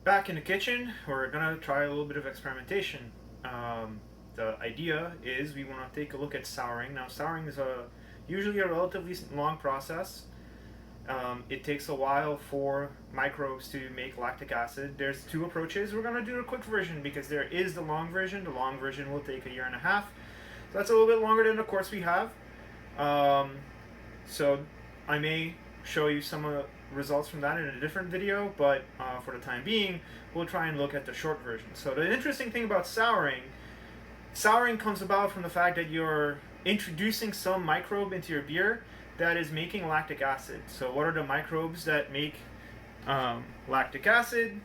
Back in the kitchen, we're gonna try a little bit of experimentation. The idea is we want to take a look at souring. Now, souring is usually a relatively long process. It takes a while for microbes to make lactic acid. There's two approaches. We're gonna do a quick version because there is the long version. The long version will take a year and a half. So that's a little bit longer than the course we have. Um, so I may show you some results from that in a different video, but for the time being, we'll try and look at the short version. So the interesting thing about souring comes about from the fact that you're introducing some microbe into your beer that is making lactic acid. So what are the microbes that make lactic acid?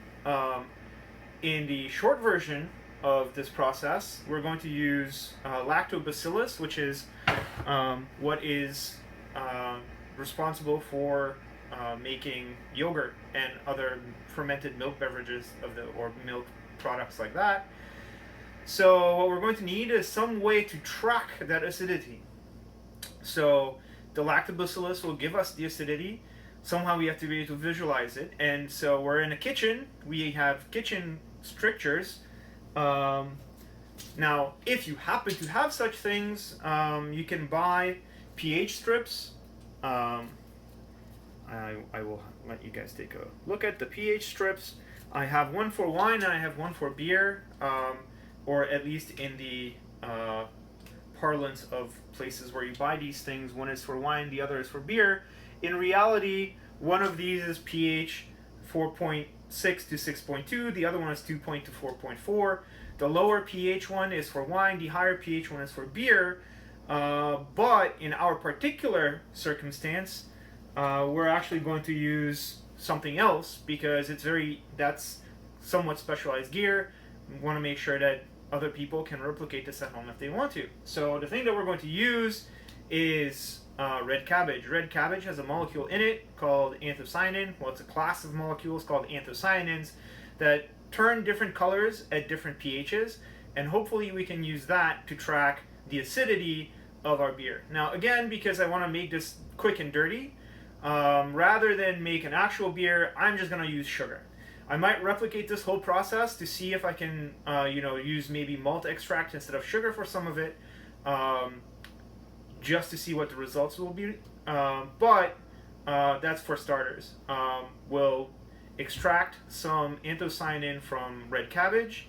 In the short version of this process, we're going to use lactobacillus, which is what is responsible for making yogurt and other fermented milk beverages or milk products like that. So what we're going to need is some way to track that acidity. So the lactobacillus will give us the acidity. Somehow we have to be able to visualize it. And so we're in a kitchen. We have kitchen strictures. Now, if you happen to have such things, you can buy pH strips. I will let you guys take a look at the pH strips. I have one for wine and I have one for beer, or at least in the parlance of places where you buy these things. One is for wine, the other is for beer. In reality, one of these is pH 4.6 to 6.2, the other one is 2.0 to 4.4. The lower pH one is for wine, the higher pH one is for beer. But in our particular circumstance, we're actually going to use something else because that's somewhat specialized gear. We want to make sure that other people can replicate this at home if they want to. So the thing that we're going to use is red cabbage. Red cabbage has a molecule in it called anthocyanin. Well, it's a class of molecules called anthocyanins that turn different colors at different pHs, and hopefully we can use that to track the acidity of our beer. Now, again, because I want to make this quick and dirty, rather than make an actual beer, I'm just going to use sugar. I might replicate this whole process to see if I can, use maybe malt extract instead of sugar for some of it, just to see what the results will be. But that's for starters. We'll extract some anthocyanin from red cabbage,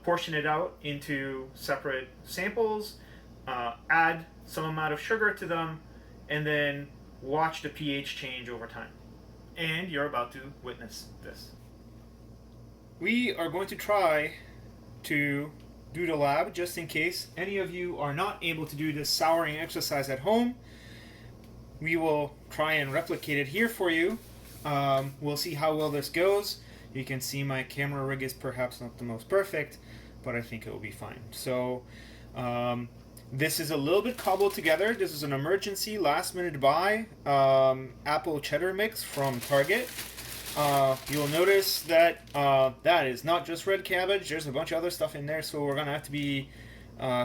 portion it out into separate samples, add some amount of sugar to them, and then watch the pH change over time. And you're about to witness this. We are going to try to do the lab just in case any of you are not able to do this souring exercise at home. We will try and replicate it here for you. We'll see how well this goes. You can see my camera rig is perhaps not the most perfect, but I think it will be fine. So this is a little bit cobbled together. This is an emergency last minute buy apple cheddar mix from Target. You'll notice that that is not just red cabbage. There's a bunch of other stuff in there, so we're gonna have to be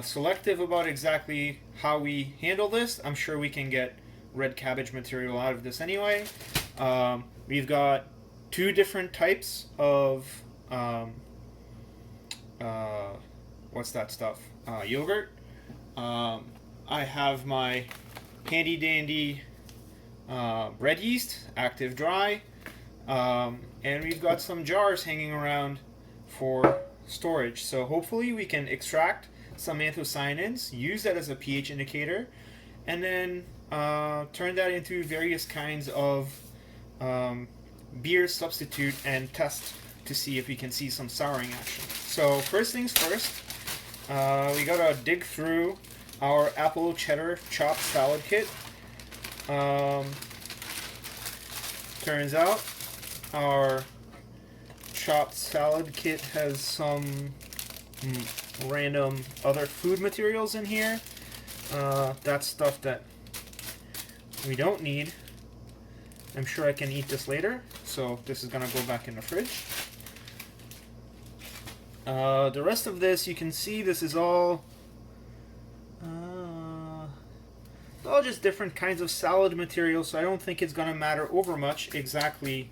selective about exactly how we handle this. I'm sure we can get red cabbage material out of this anyway. We've got two different types of what's that stuff? Yogurt. I have my handy dandy bread yeast, active dry, and we've got some jars hanging around for storage. So hopefully we can extract some anthocyanins, use that as a pH indicator, and then turn that into various kinds of beer substitute and test to see if we can see some souring action. So first things first, we gotta dig through our apple cheddar chopped salad kit. Turns out our chopped salad kit has some random other food materials in here. That's stuff that we don't need. I'm sure I can eat this later, so this is gonna go back in the fridge. The rest of this, you can see this is all just different kinds of salad material, so I don't think it's gonna matter over much exactly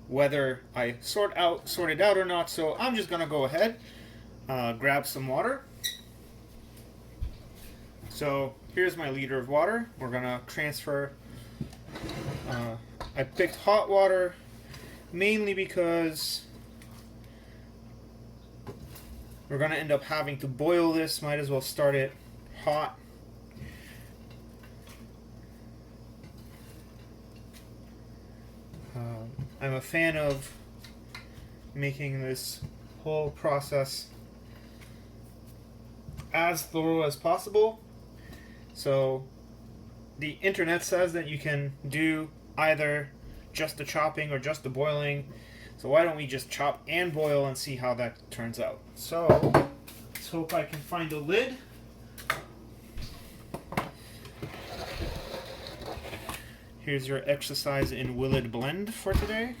whether I sort it out or not. So I'm just gonna go ahead, grab some water. So here's my liter of water. We're gonna transfer. I picked hot water mainly because we're gonna end up having to boil this. Might as well start it hot. I'm a fan of making this whole process as thorough as possible. So the internet says that you can do either just the chopping or just the boiling. So why don't we just chop and boil and see how that turns out. So let's hope I can find a lid. Here's your exercise in will it blend for today.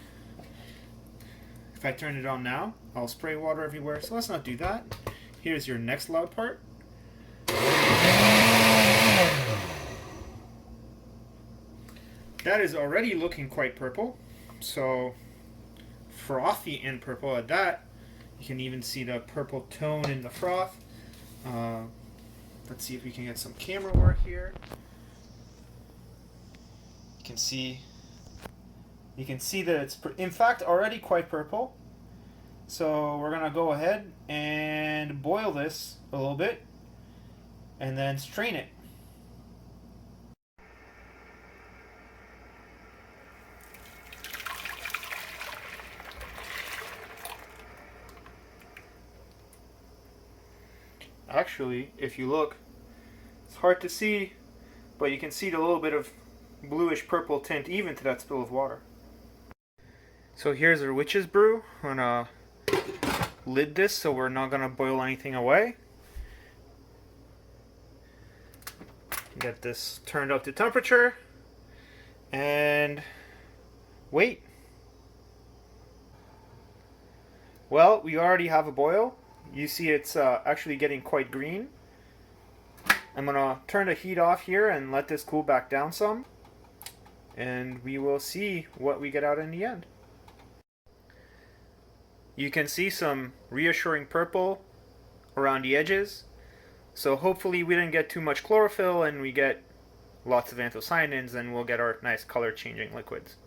If I turn it on now, I'll spray water everywhere, so let's not do that. Here's your next loud part. That is already looking quite purple, so frothy and purple at that. You can even see the purple tone in the froth. Let's see if we can get some camera work here. You can see that it's in fact already quite purple. So we're gonna go ahead and boil this a little bit and then strain it. Actually, if you look, it's hard to see, but you can see the little bit of bluish purple tint even to that spill of water. So here's our witch's brew. I'm gonna lid this so we're not gonna boil anything away. Get this turned up to temperature and wait. Well, we already have a boil. You see it's actually getting quite green. I'm gonna turn the heat off here and let this cool back down some, and we will see what we get out in the end. You can see some reassuring purple around the edges, so hopefully we didn't get too much chlorophyll and we get lots of anthocyanins, and we'll get our nice color changing liquids.